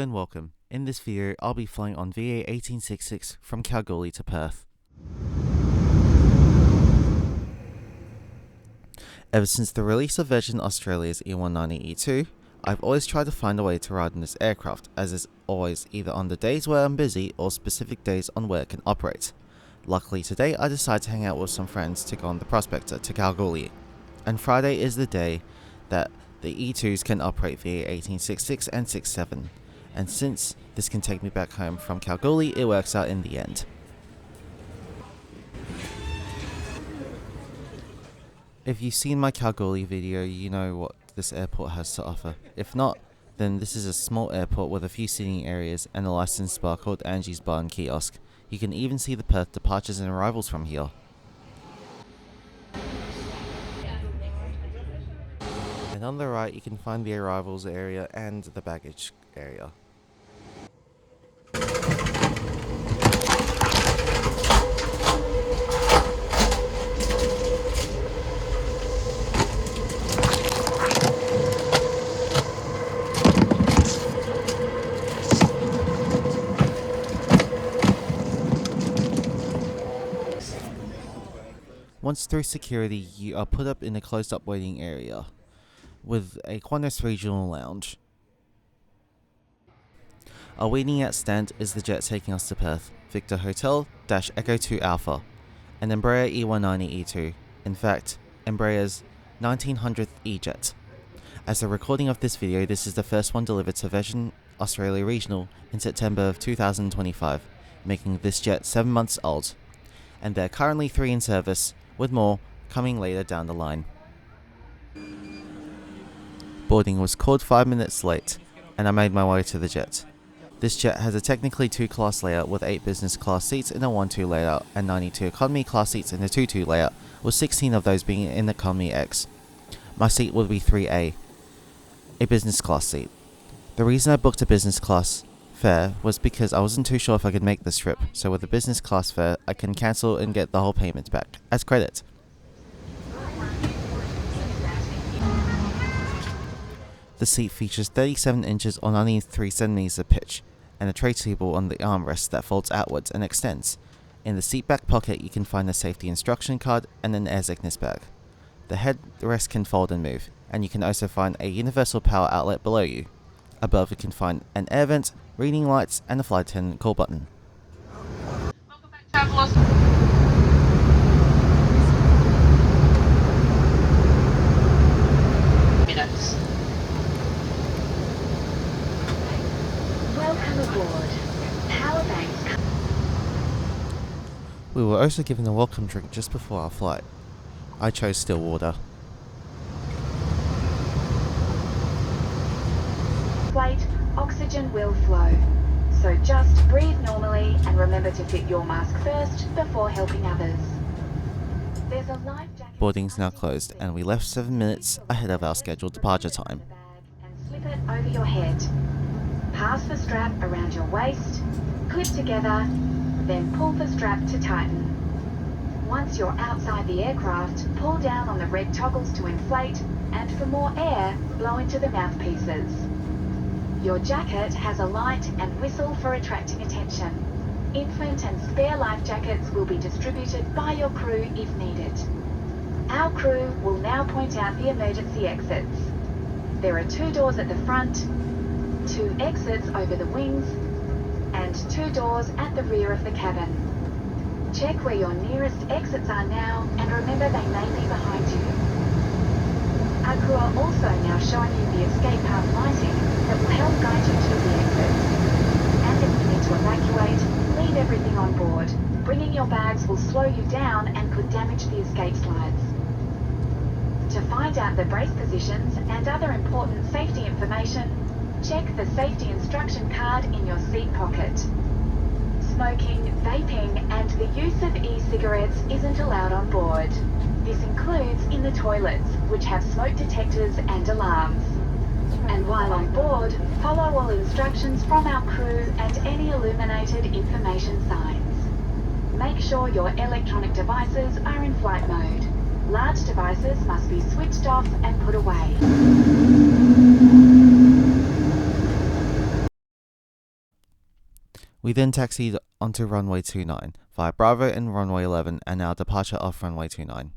and welcome. In this video, I'll be flying on VA1866 from Kalgoorlie to Perth. Ever since the release of Virgin Australia's E190 E2, I've always tried to find a way to ride in this aircraft, as it's always either on the days where I'm busy or specific days on where it can operate. Luckily today I decided to hang out with some friends to go on the Prospector to Kalgoorlie, and Friday is the day that the E2s can operate VA1866 and 67, and since this can take me back home from Kalgoorlie, it works out in the end. If you've seen my Kalgoorlie video, you know what this airport has to offer. If not, then this is a small airport with a few seating areas and a licensed bar called Angie's Bar and Kiosk. You can even see the Perth departures and arrivals from here. And on the right you can find the arrivals area and the baggage area. Once through security, you are put up in a closed-up waiting area with a Qantas regional lounge. Our waiting out stand is the jet taking us to Perth, Victor Hotel - Echo 2 Alpha, an Embraer E190 E2, in fact, Embraer's 1900th E-jet. As a recording of this video, this is the first one delivered to Virgin Australia Regional in September of 2025, making this jet 7 months old, and there are currently 3 in service, with more coming later down the line. Boarding was called 5 minutes late, and I made my way to the jet. This jet has a technically 2-class layout with 8 business class seats in a 1-2 layout and 92 economy class seats in a 2-2 layout, with 16 of those being in economy X. My seat would be 3A, a business class seat. The reason I booked a business class fare was because I wasn't too sure if I could make this trip, so with a business class fare I can cancel and get the whole payment back as credit. The seat features 37 inches or 93 centimeters of pitch, and a tray table on the armrest that folds outwards and extends. In the seat back pocket you can find a safety instruction card and an air sickness bag. The headrest can fold and move, and you can also find a universal power outlet below you. Above you can find an air vent, reading lights, and a flight attendant call button. Welcome back, travellers. Minutes. Welcome aboard. Power banks. We were also given a welcome drink just before our flight. I chose still water. Plate, oxygen will flow. So just breathe normally and remember to fit your mask first before helping others. There's a life jacket. Boarding's now closed, and we left 7 minutes ahead of our scheduled departure time. And slip it over your head. Pass the strap around your waist, clip together, then pull the strap to tighten. Once you're outside the aircraft, pull down on the red toggles to inflate, and for more air, blow into the mouthpieces. Your jacket has a light and whistle for attracting attention. Infant and spare life jackets will be distributed by your crew if needed. Our crew will now point out the emergency exits. There are 2 doors at the front, 2 exits over the wings, and 2 doors at the rear of the cabin. Check where your nearest exits are now, and remember they may be behind you. Our crew are also now showing you the escape path lighting that will help guide you to the exits. And if you need to evacuate, leave everything on board. Bringing your bags will slow you down and could damage the escape slides. To find out the brace positions and other important safety information, check the safety instruction card in your seat pocket. Smoking, vaping, and the use of e-cigarettes isn't allowed on board. This includes in the toilets, which have smoke detectors and alarms. And while on board, follow all instructions from our crew and any illuminated information signs. Make sure your electronic devices are in flight mode. Large devices must be switched off and put away. We then taxied onto runway 29 via Bravo and runway 11 and our departure off runway 29.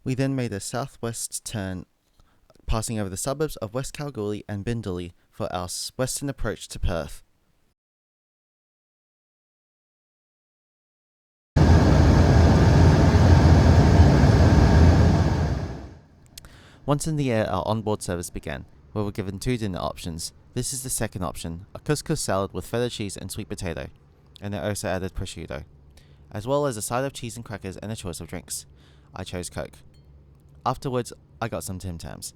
We then made a southwest turn, passing over the suburbs of West Kalgoorlie and Bindley for our western approach to Perth. Once in the air, our onboard service began. We were given 2 dinner options. This is the second option, a couscous salad with feta cheese and sweet potato, and they also added prosciutto, as well as a side of cheese and crackers and a choice of drinks. I chose Coke. Afterwards, I got some Tim Tams.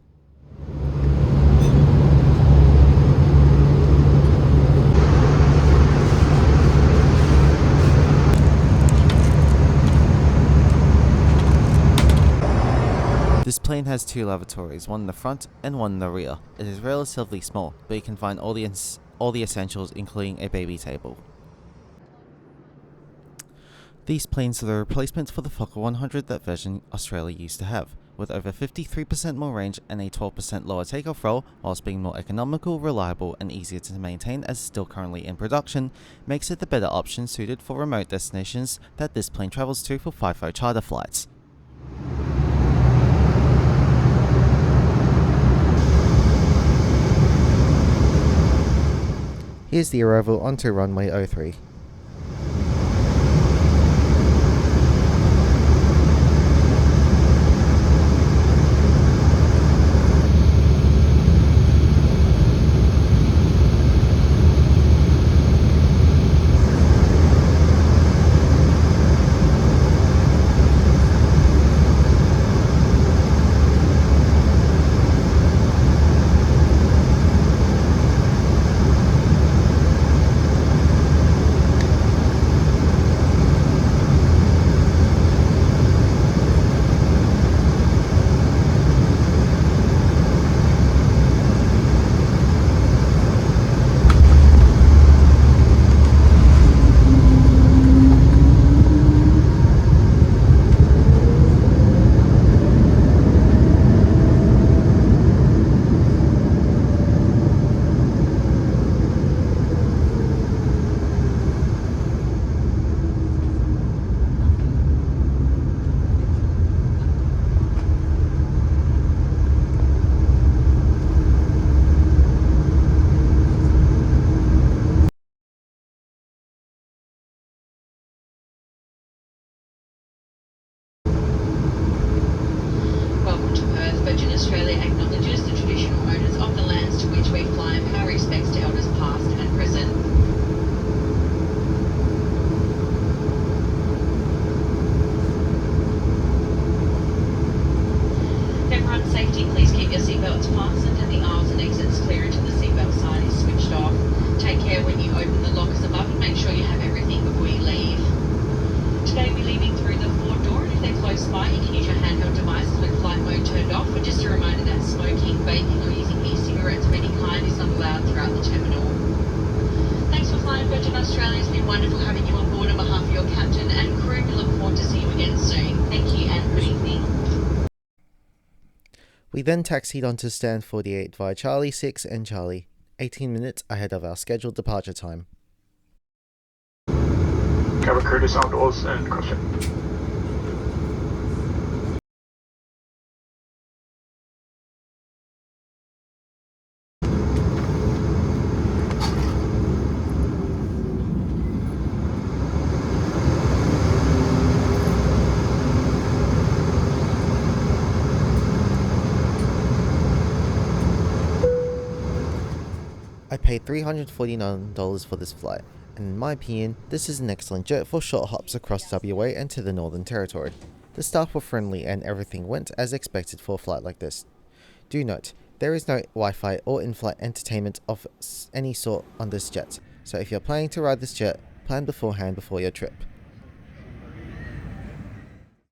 This plane has 2 lavatories, one in the front and one in the rear. It is relatively small, but you can find all the essentials, including a baby table. These planes are the replacement for the Fokker 100 that Virgin Australia used to have, with over 53% more range and a 12% lower takeoff roll, whilst being more economical, reliable, and easier to maintain as still currently in production, makes it the better option suited for remote destinations that this plane travels to for FIFO charter flights. Here's the arrival onto runway 03. We then taxied onto stand 48 via Charlie 6 and Charlie, 18 minutes ahead of our scheduled departure time. Cover Curtis outdoors and cross check. I paid $349 for this flight, and in my opinion, this is an excellent jet for short hops across WA and to the Northern Territory. The staff were friendly and everything went as expected for a flight like this. Do note, there is no Wi-Fi or in-flight entertainment of any sort on this jet, so if you're planning to ride this jet, plan beforehand before your trip.